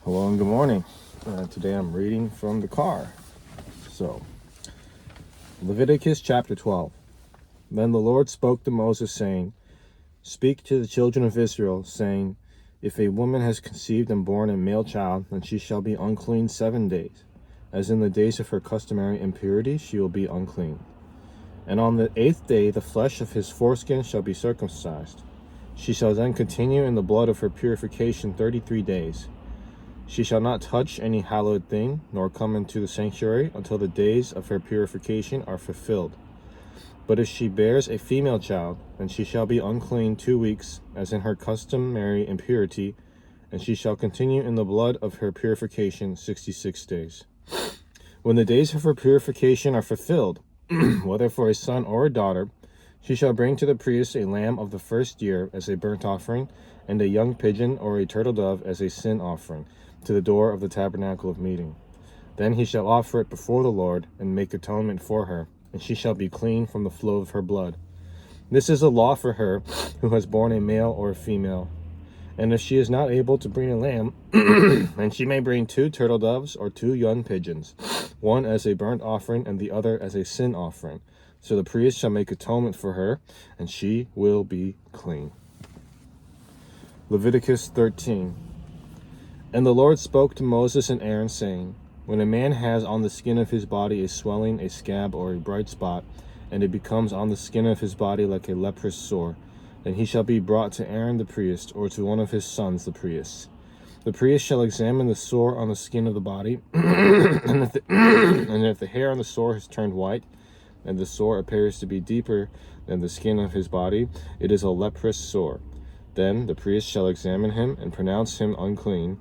Hello and good morning. Today I'm reading from the car. So, Leviticus chapter 12. Then the Lord spoke to Moses, saying, Speak to the children of Israel, saying, If a woman has conceived and borne a male child, then she shall be unclean 7 days. As in the days of her customary impurity, she will be unclean. And on the 8th day the flesh of his foreskin shall be circumcised. She shall then continue in the blood of her purification 33 days. She shall not touch any hallowed thing, nor come into the sanctuary until the days of her purification are fulfilled. But if she bears a female child, then she shall be unclean 2 weeks, as in her customary impurity, and she shall continue in the blood of her purification 66 days. When the days of her purification are fulfilled, whether for a son or a daughter, she shall bring to the priest a lamb of the first year as a burnt offering, and a young pigeon or a turtle dove as a sin offering, to the door of the tabernacle of meeting. Then he shall offer it before the Lord, and make atonement for her, and she shall be clean from the flow of her blood. This is a law for her who has borne a male or a female. And if she is not able to bring a lamb, then she may bring 2 turtle doves or 2 young pigeons, one as a burnt offering and the other as a sin offering. So the priest shall make atonement for her, and she will be clean. Leviticus 13. And the Lord spoke to Moses and Aaron, saying, When a man has on the skin of his body a swelling, a scab, or a bright spot, and it becomes on the skin of his body like a leprous sore, then he shall be brought to Aaron the priest, or to one of his sons the priests. The priest shall examine the sore on the skin of the body, and if the hair on the sore has turned white, and the sore appears to be deeper than the skin of his body, it is a leprous sore. Then the priest shall examine him and pronounce him unclean.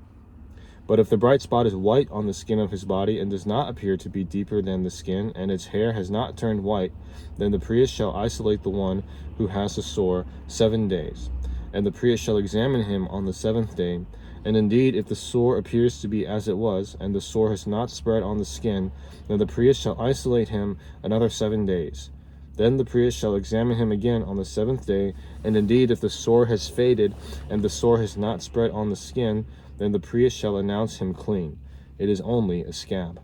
But if the bright spot is white on the skin of his body and does not appear to be deeper than the skin, and its hair has not turned white, then the priest shall isolate the one who has the sore 7 days. And the priest shall examine him on the 7th day. And indeed, if the sore appears to be as it was, and the sore has not spread on the skin, then the priest shall isolate him another 7 days. Then the priest shall examine him again on the 7th day, and indeed, if the sore has faded, and the sore has not spread on the skin, then the priest shall announce him clean. It is only a scab.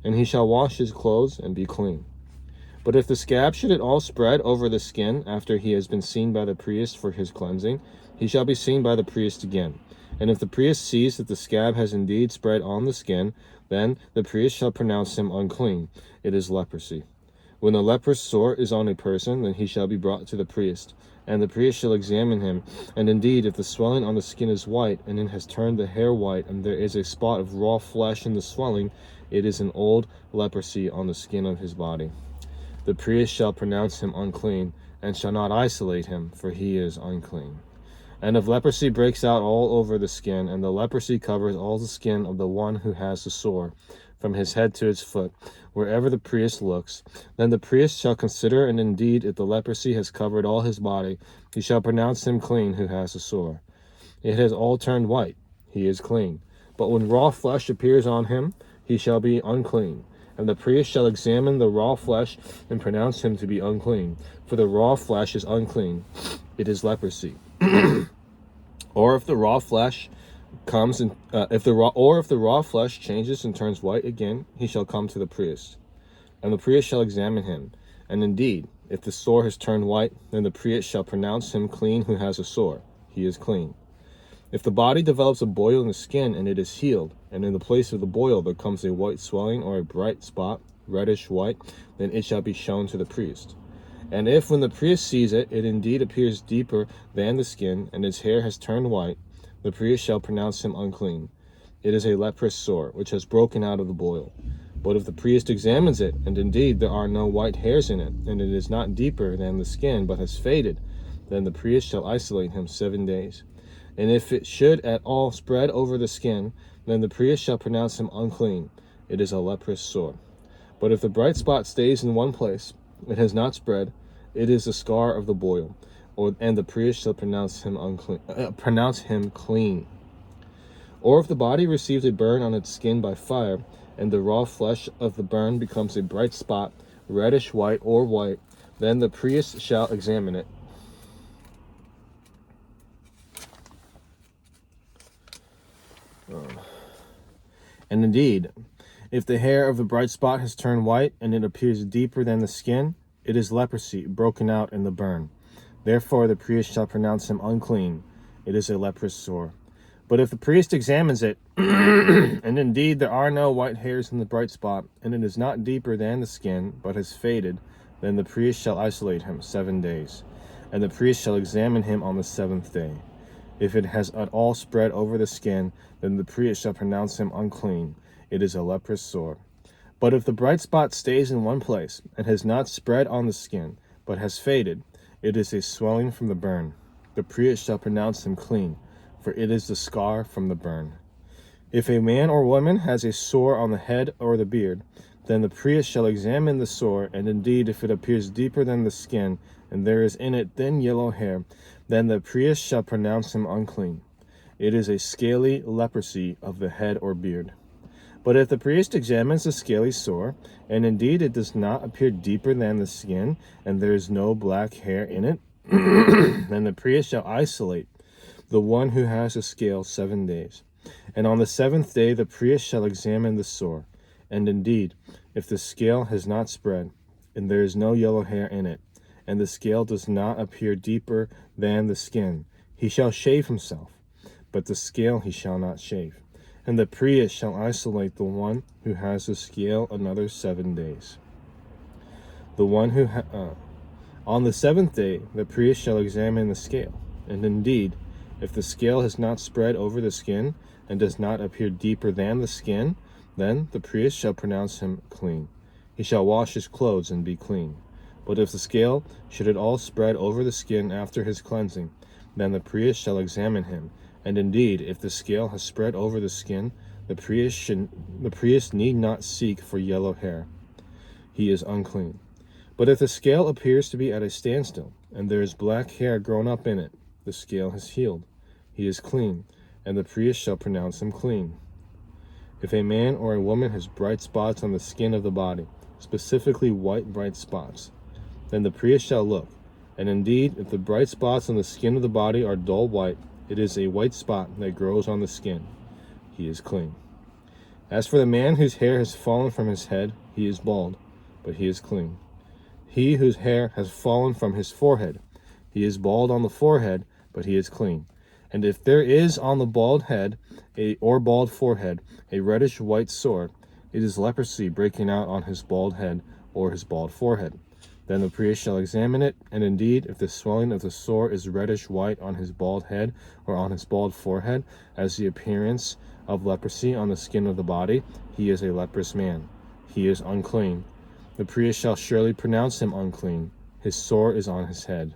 And he shall wash his clothes and be clean. But if the scab should at all spread over the skin after he has been seen by the priest for his cleansing, he shall be seen by the priest again. And if the priest sees that the scab has indeed spread on the skin, then the priest shall pronounce him unclean. It is leprosy. When the leprous sore is on a person, then he shall be brought to the priest, and the priest shall examine him. And indeed, if the swelling on the skin is white, and it has turned the hair white, and there is a spot of raw flesh in the swelling, it is an old leprosy on the skin of his body. The priest shall pronounce him unclean, and shall not isolate him, for he is unclean. And if leprosy breaks out all over the skin, and the leprosy covers all the skin of the one who has the sore, from his head to his foot, wherever the priest looks, then the priest shall consider, and indeed, if the leprosy has covered all his body, he shall pronounce him clean who has the sore. It has all turned white, he is clean. But when raw flesh appears on him, he shall be unclean. And the priest shall examine the raw flesh and pronounce him to be unclean, for the raw flesh is unclean. It is leprosy. Or if the raw flesh comes and if the raw flesh changes and turns white again, he shall come to the priest, and the priest shall examine him. And indeed, if the sore has turned white, then the priest shall pronounce him clean who has a sore. He is clean. If the body develops a boil in the skin and it is healed, and in the place of the boil there comes a white swelling or a bright spot, reddish white, then it shall be shown to the priest. And if when the priest sees it, it indeed appears deeper than the skin, and its hair has turned white, the priest shall pronounce him unclean. It is a leprous sore, which has broken out of the boil. But if the priest examines it, and indeed there are no white hairs in it, and it is not deeper than the skin, but has faded, then the priest shall isolate him 7 days. And if it should at all spread over the skin, then the priest shall pronounce him unclean. It is a leprous sore. But if the bright spot stays in one place, it has not spread, it is a scar of the boil, and the priest shall pronounce him clean. Or if the body receives a burn on its skin by fire, and the raw flesh of the burn becomes a bright spot, reddish white or white, then the priest shall examine it. And indeed, if the hair of the bright spot has turned white, and it appears deeper than the skin, it is leprosy, broken out in the burn. Therefore the priest shall pronounce him unclean. It is a leprous sore. But if the priest examines it, and indeed there are no white hairs in the bright spot, and it is not deeper than the skin, but has faded, then the priest shall isolate him 7 days. And the priest shall examine him on the 7th day. If it has at all spread over the skin, then the priest shall pronounce him unclean. It is a leprous sore. But if the bright spot stays in one place, and has not spread on the skin, but has faded, it is a swelling from the burn. The priest shall pronounce him clean, for it is the scar from the burn. If a man or woman has a sore on the head or the beard, then the priest shall examine the sore, and indeed if it appears deeper than the skin, and there is in it thin yellow hair, then the priest shall pronounce him unclean. It is a scaly leprosy of the head or beard. But if the priest examines the scaly sore, and indeed it does not appear deeper than the skin, and there is no black hair in it, then the priest shall isolate the one who has a scale 7 days. And on the 7th day the priest shall examine the sore. And indeed, if the scale has not spread, and there is no yellow hair in it, and the scale does not appear deeper than the skin, he shall shave himself, but the scale he shall not shave. And the priest shall isolate the one who has the scale another 7 days. The one who on the 7th day the priest shall examine the scale, and indeed, if the scale has not spread over the skin, and does not appear deeper than the skin, then the priest shall pronounce him clean. He shall wash his clothes and be clean. But if the scale should at all spread over the skin after his cleansing, then the priest shall examine him. And indeed, if the scale has spread over the skin, the priest need not seek for yellow hair. He is unclean. But if the scale appears to be at a standstill, and there is black hair grown up in it, the scale has healed. He is clean, and the priest shall pronounce him clean. If a man or a woman has bright spots on the skin of the body, specifically white bright spots, then the priest shall look. And indeed, if the bright spots on the skin of the body are dull white, it is a white spot that grows on the skin. He is clean. As for the man whose hair has fallen from his head, he is bald, but he is clean. He whose hair has fallen from his forehead, he is bald on the forehead, but he is clean. And if there is on the bald head or bald forehead a reddish white sore, it is leprosy breaking out on his bald head or his bald forehead. Then the priest shall examine it, and indeed, if the swelling of the sore is reddish white on his bald head or on his bald forehead, as the appearance of leprosy on the skin of the body, he is a leprous man. He is unclean. The priest shall surely pronounce him unclean. His sore is on his head.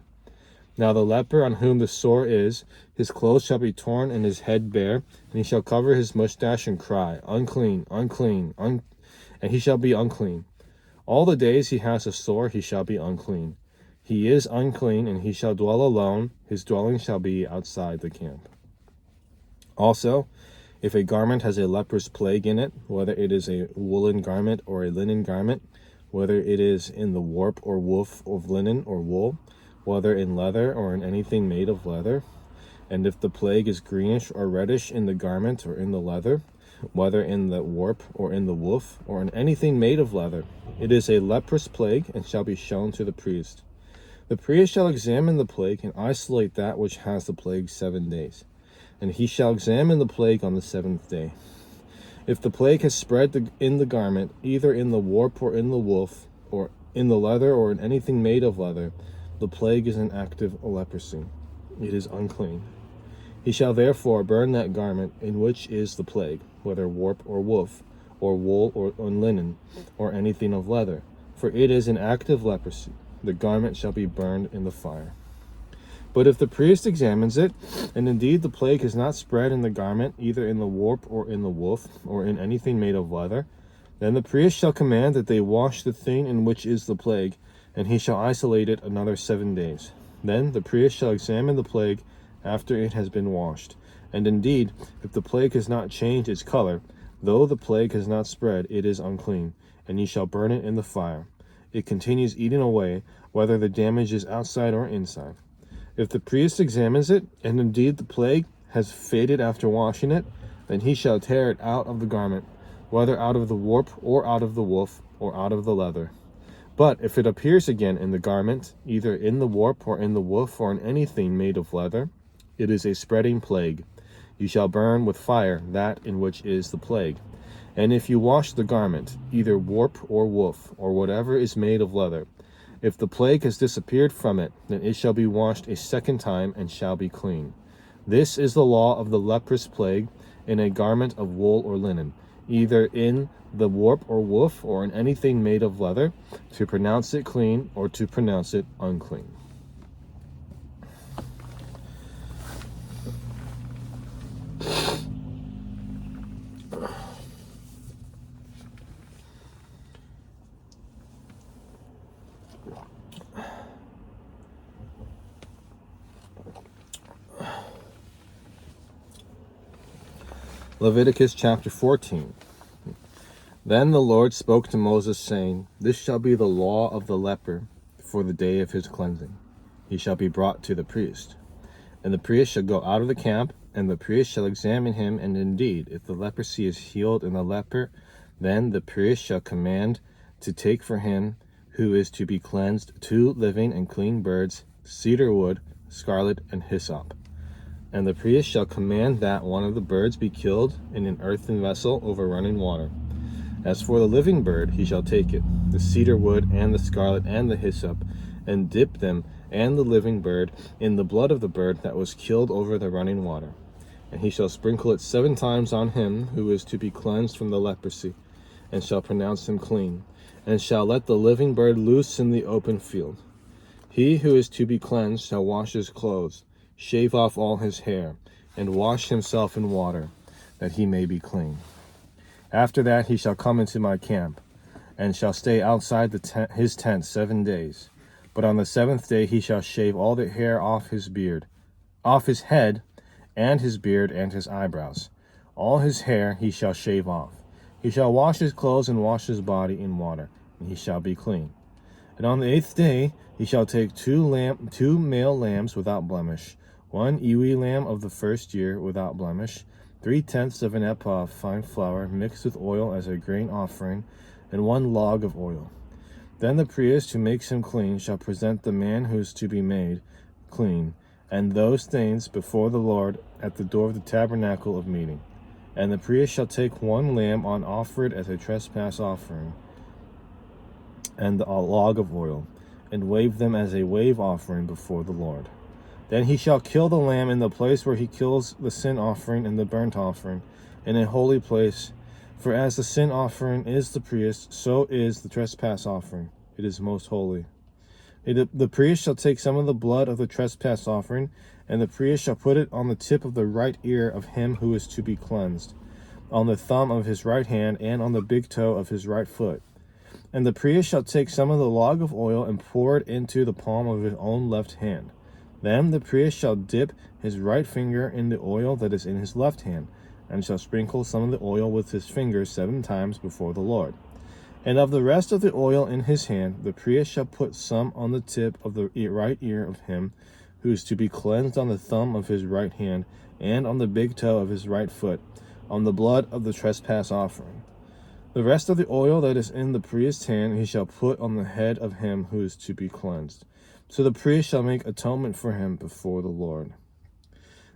Now the leper on whom the sore is, his clothes shall be torn and his head bare, and he shall cover his mustache and cry, unclean, unclean, and he shall be unclean. All the days he has a sore, he shall be unclean. He is unclean, and he shall dwell alone. His dwelling shall be outside the camp. Also, if a garment has a leprous plague in it, whether it is a woolen garment or a linen garment, whether it is in the warp or woof of linen or wool, whether in leather or in anything made of leather, and if the plague is greenish or reddish in the garment or in the leather, whether in the warp or in the woof or in anything made of leather, it is a leprous plague and shall be shown to the priest. The priest shall examine the plague and isolate that which has the plague 7 days, and he shall examine the plague on the 7th day. If the plague has spread in the garment, either in the warp or in the woof, or in the leather or in anything made of leather, the plague is an active leprosy. It is unclean. He shall therefore burn that garment in which is the plague, whether warp or woof, or wool or linen, or anything of leather, for it is an active leprosy. The garment shall be burned in the fire. But if the priest examines it, and indeed the plague has not spread in the garment, either in the warp or in the woof, or in anything made of leather, then the priest shall command that they wash the thing in which is the plague, and he shall isolate it another 7 days. Then the priest shall examine the plague after it has been washed. And indeed, if the plague has not changed its color, though the plague has not spread, it is unclean, and ye shall burn it in the fire. It continues eating away, whether the damage is outside or inside. If the priest examines it, and indeed the plague has faded after washing it, then he shall tear it out of the garment, whether out of the warp, or out of the woof, or out of the leather. But if it appears again in the garment, either in the warp, or in the woof, or in anything made of leather, it is a spreading plague. You shall burn with fire that in which is the plague. And if you wash the garment, either warp or woof, or whatever is made of leather, if the plague has disappeared from it, then it shall be washed a second time, and shall be clean. This is the law of the leprous plague in a garment of wool or linen, either in the warp or woof, or in anything made of leather, to pronounce it clean, or to pronounce it unclean. Leviticus chapter 14. Then the Lord spoke to Moses, saying, This shall be the law of the leper for the day of his cleansing. He shall be brought to the priest. And the priest shall go out of the camp, and the priest shall examine him, and indeed, if the leprosy is healed in the leper, then the priest shall command to take for him who is to be cleansed 2 living and clean birds, cedar wood, scarlet, and hyssop. And the priest shall command that one of the birds be killed in an earthen vessel over running water. As for the living bird, he shall take it, the cedar wood, and the scarlet, and the hyssop, and dip them and the living bird in the blood of the bird that was killed over the running water. And he shall sprinkle it 7 times on him who is to be cleansed from the leprosy, and shall pronounce him clean, and shall let the living bird loose in the open field. He who is to be cleansed shall wash his clothes, shave off all his hair, and wash himself in water, that he may be clean. After that he shall come into my camp, and shall stay outside his tent 7 days. But on the 7th day he shall shave all the hair off his head, and his beard, and his eyebrows. All his hair he shall shave off. He shall wash his clothes and wash his body in water, and he shall be clean. And on the 8th day he shall take 2 male lambs without blemish, 1 ewe lamb of the first year without blemish, 3/10 of an ephah of fine flour mixed with oil as a grain offering, and 1 log of oil. Then the priest who makes him clean shall present the man who is to be made clean, and those things before the Lord at the door of the tabernacle of meeting. And the priest shall take 1 lamb offered as a trespass offering, and a log of oil, and wave them as a wave offering before the Lord. Then he shall kill the lamb in the place where he kills the sin offering and the burnt offering, in a holy place. For as the sin offering is the priest, so is the trespass offering. It is most holy. The priest shall take some of the blood of the trespass offering, and the priest shall put it on the tip of the right ear of him who is to be cleansed, on the thumb of his right hand, and on the big toe of his right foot. And the priest shall take some of the log of oil and pour it into the palm of his own left hand. Then the priest shall dip his right finger in the oil that is in his left hand, and shall sprinkle some of the oil with his fingers 7 times before the Lord. And of the rest of the oil in his hand, the priest shall put some on the tip of the right ear of him who is to be cleansed, on the thumb of his right hand, and on the big toe of his right foot, on the blood of the trespass offering. The rest of the oil that is in the priest's hand he shall put on the head of him who is to be cleansed. So the priest shall make atonement for him before the Lord.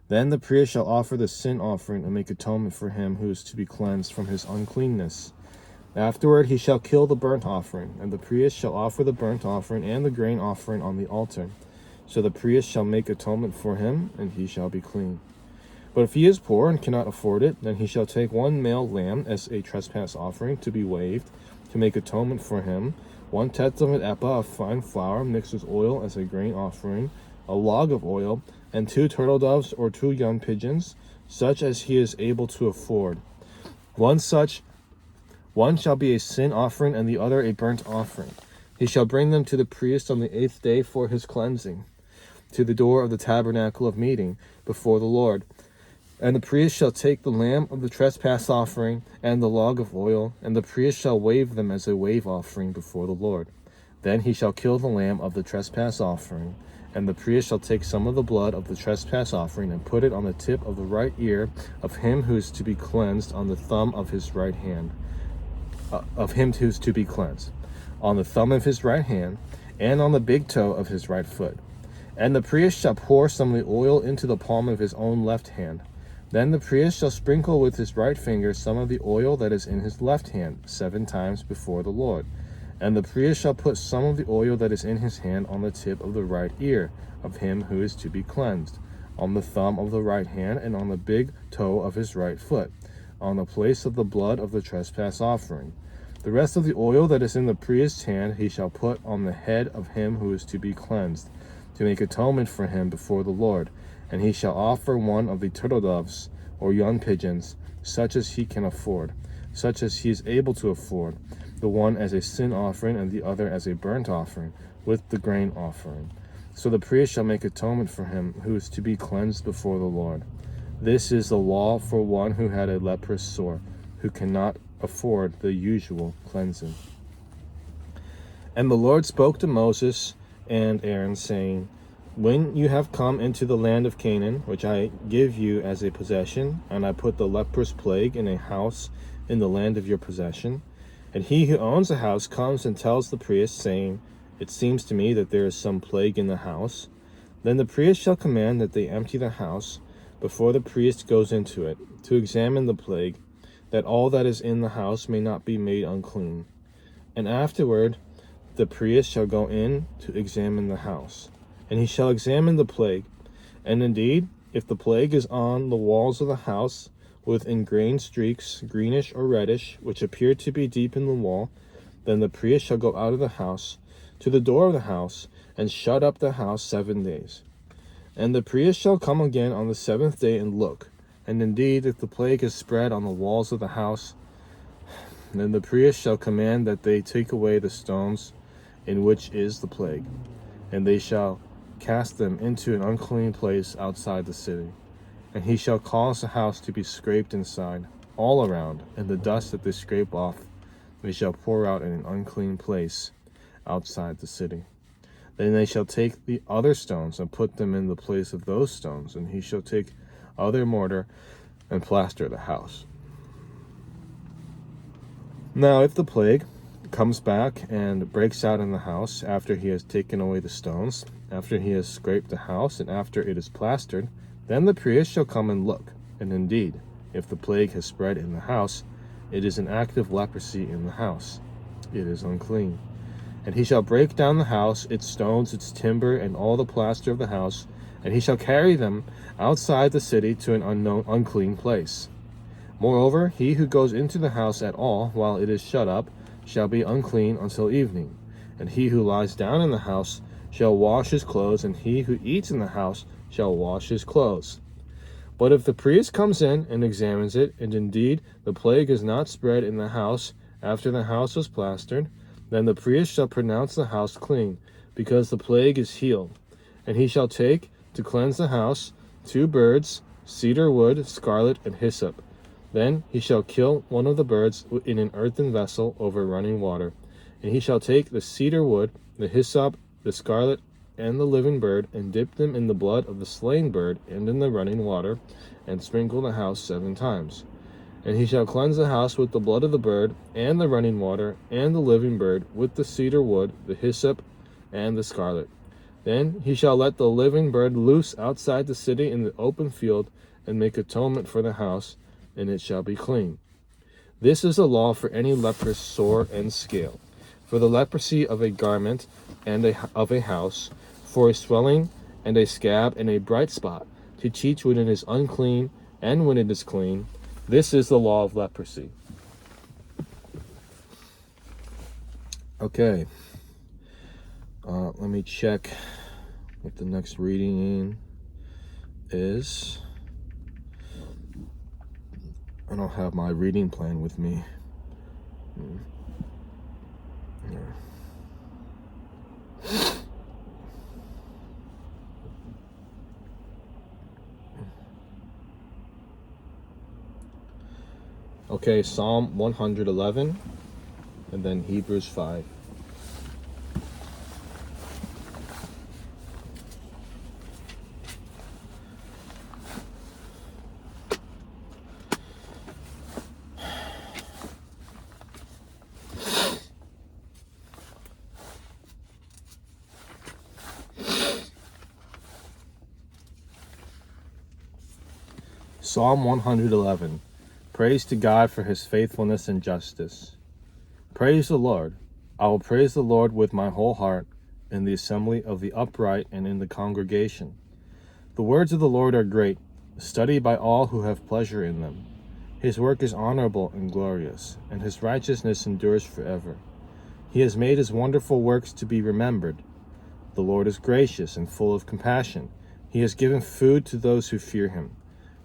Then the priest shall offer the sin offering and make atonement for him who is to be cleansed from his uncleanness. Afterward he shall kill the burnt offering, and the priest shall offer the burnt offering and the grain offering on the altar. So the priest shall make atonement for him, and he shall be clean. But if he is poor and cannot afford it, then he shall take 1 male lamb as a trespass offering to be waved, to make atonement for him, 1/10 of an ephah of fine flour mixed with oil as a grain offering, a log of oil, and 2 turtle doves or 2 young pigeons, such as he is able to afford. One shall be a sin offering, and the other a burnt offering. He shall bring them to the priest on the 8th day for his cleansing, to the door of the tabernacle of meeting before the Lord. And the priest shall take the lamb of the trespass offering and the log of oil, and the priest shall wave them as a wave offering before the Lord. Then he shall kill the lamb of the trespass offering, and the priest shall take some of the blood of the trespass offering and put it on the tip of the right ear of him who is to be cleansed, on the thumb of his right hand. of him who's to be cleansed, on the thumb of his right hand, and on the big toe of his right foot. And the priest shall pour some of the oil into the palm of his own left hand. Then the priest shall sprinkle with his right finger some of the oil that is in his left hand 7 times before the Lord. And the priest shall put some of the oil that is in his hand on the tip of the right ear of him who is to be cleansed, on the thumb of the right hand, and on the big toe of his right foot, on the place of the blood of the trespass offering. The rest of the oil that is in the priest's hand he shall put on the head of him who is to be cleansed, to make atonement for him before the Lord. And he shall offer one of the turtle doves or young pigeons, such as he can afford, such as he is able to afford, the one as a sin offering and the other as a burnt offering, with the grain offering. So the priest shall make atonement for him who is to be cleansed before the Lord. This is the law for one who had a leprous sore, who cannot afford the usual cleansing. And the Lord spoke to Moses and Aaron, saying, When you have come into the land of Canaan, which I give you as a possession, and I put the leprous plague in a house in the land of your possession, and he who owns the house comes and tells the priest, saying, It seems to me that there is some plague in the house, then the priest shall command that they empty the house before the priest goes into it, to examine the plague, that all that is in the house may not be made unclean. And afterward the priest shall go in to examine the house, and he shall examine the plague. And indeed, if the plague is on the walls of the house, with ingrained streaks, greenish or reddish, which appear to be deep in the wall, then the priest shall go out of the house to the door of the house, and shut up the house 7 days. And the priest shall come again on the 7th day and look. And indeed, if the plague is spread on the walls of the house, then the priest shall command that they take away the stones in which is the plague, and they shall cast them into an unclean place outside the city. And he shall cause the house to be scraped inside, all around, and the dust that they scrape off they shall pour out in an unclean place outside the city. Then they shall take the other stones and put them in the place of those stones, and he shall take other mortar and plaster the house. Now if the plague comes back and breaks out in the house after he has taken away the stones, after he has scraped the house, and after it is plastered, then the priest shall come and look. And indeed, if the plague has spread in the house, it is an act of leprosy in the house. It is unclean. And he shall break down the house, its stones, its timber, and all the plaster of the house, and he shall carry them outside the city to an unclean place. Moreover, he who goes into the house at all while it is shut up shall be unclean until evening. And he who lies down in the house shall wash his clothes, and he who eats in the house shall wash his clothes. But if the priest comes in and examines it, and indeed the plague is not spread in the house after the house was plastered, then the priest shall pronounce the house clean, because the plague is healed. And he shall take, to cleanse the house, 2 birds, cedar wood, scarlet, and hyssop. Then he shall kill one of the birds in an earthen vessel over running water. And he shall take the cedar wood, the hyssop, the scarlet, and the living bird, and dip them in the blood of the slain bird and in the running water, and sprinkle the house 7 times. And he shall cleanse the house with the blood of the bird, and the running water, and the living bird, with the cedar wood, the hyssop, and the scarlet. Then he shall let the living bird loose outside the city in the open field, and make atonement for the house, and it shall be clean. This is a law for any leprous sore and scale, for the leprosy of a garment and of a house, for a swelling and a scab and a bright spot, to teach when it is unclean and when it is clean. This is the law of leprosy. Okay. Let me check what the next reading is. I don't have my reading plan with me. Okay, Psalm 111, and then Hebrews 5. Psalm 111. Praise to God for his faithfulness and justice. Praise the Lord. I will praise the Lord with my whole heart in the assembly of the upright and in the congregation. The words of the Lord are great, studied by all who have pleasure in them. His work is honorable and glorious, and his righteousness endures forever. He has made his wonderful works to be remembered. The Lord is gracious and full of compassion. He has given food to those who fear him.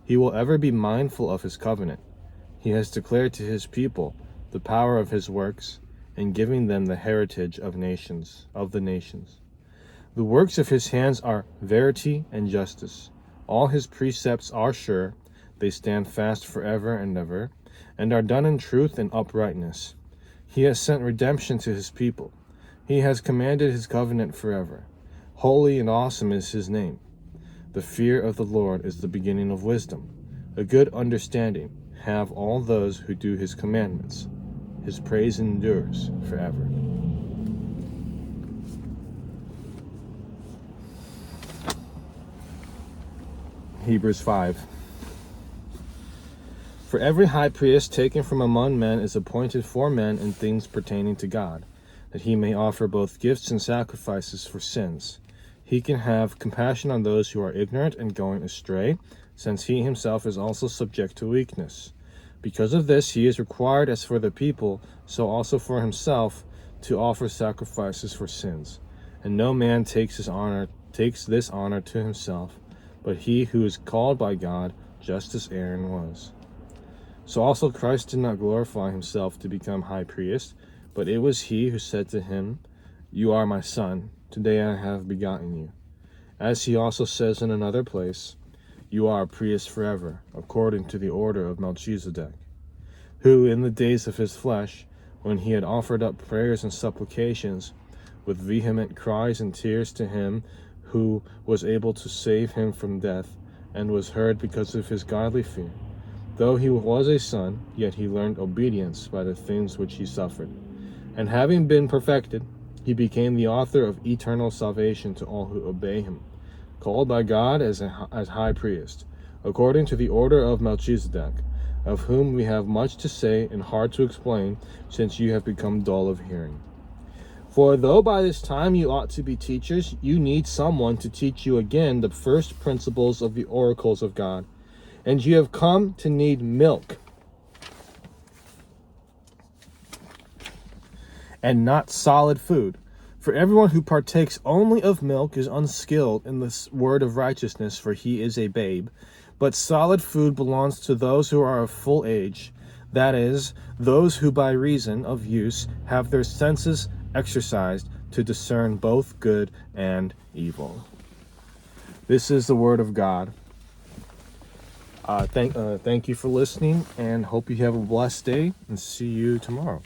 He will ever be mindful of his covenant. He has declared to his people the power of his works, and giving them the heritage of the nations. The works of his hands are verity and justice. All his precepts are sure. They stand fast forever and ever, and are done in truth and uprightness. He has sent redemption to his people. He has commanded his covenant forever. Holy and awesome is his name. The fear of the Lord is the beginning of wisdom. A good understanding have all those who do his commandments. His praise endures forever. Hebrews 5. For every high priest taken from among men is appointed for men in things pertaining to God, that he may offer both gifts and sacrifices for sins. He can have compassion on those who are ignorant and going astray, since he himself is also subject to weakness. Because of this, he is required, as for the people, so also for himself, to offer sacrifices for sins. And no man takes this honor to himself, but he who is called by God, just as Aaron was. So also Christ did not glorify himself to become high priest, but it was he who said to him, "You are my son, today I have begotten you." As he also says in another place, "You are a priest forever, according to the order of Melchizedek," who in the days of his flesh, when he had offered up prayers and supplications, with vehement cries and tears to him who was able to save him from death, and was heard because of his godly fear. Though he was a son, yet he learned obedience by the things which he suffered. And having been perfected, he became the author of eternal salvation to all who obey him, called by God as high priest, according to the order of Melchizedek, of whom we have much to say and hard to explain, since you have become dull of hearing. For though by this time you ought to be teachers, you need someone to teach you again the first principles of the oracles of God. And you have come to need milk, and not solid food. For everyone who partakes only of milk is unskilled in the word of righteousness, for he is a babe. But solid food belongs to those who are of full age, that is, those who by reason of use have their senses exercised to discern both good and evil. This is the word of God. Thank you for listening, and hope you have a blessed day, and see you tomorrow.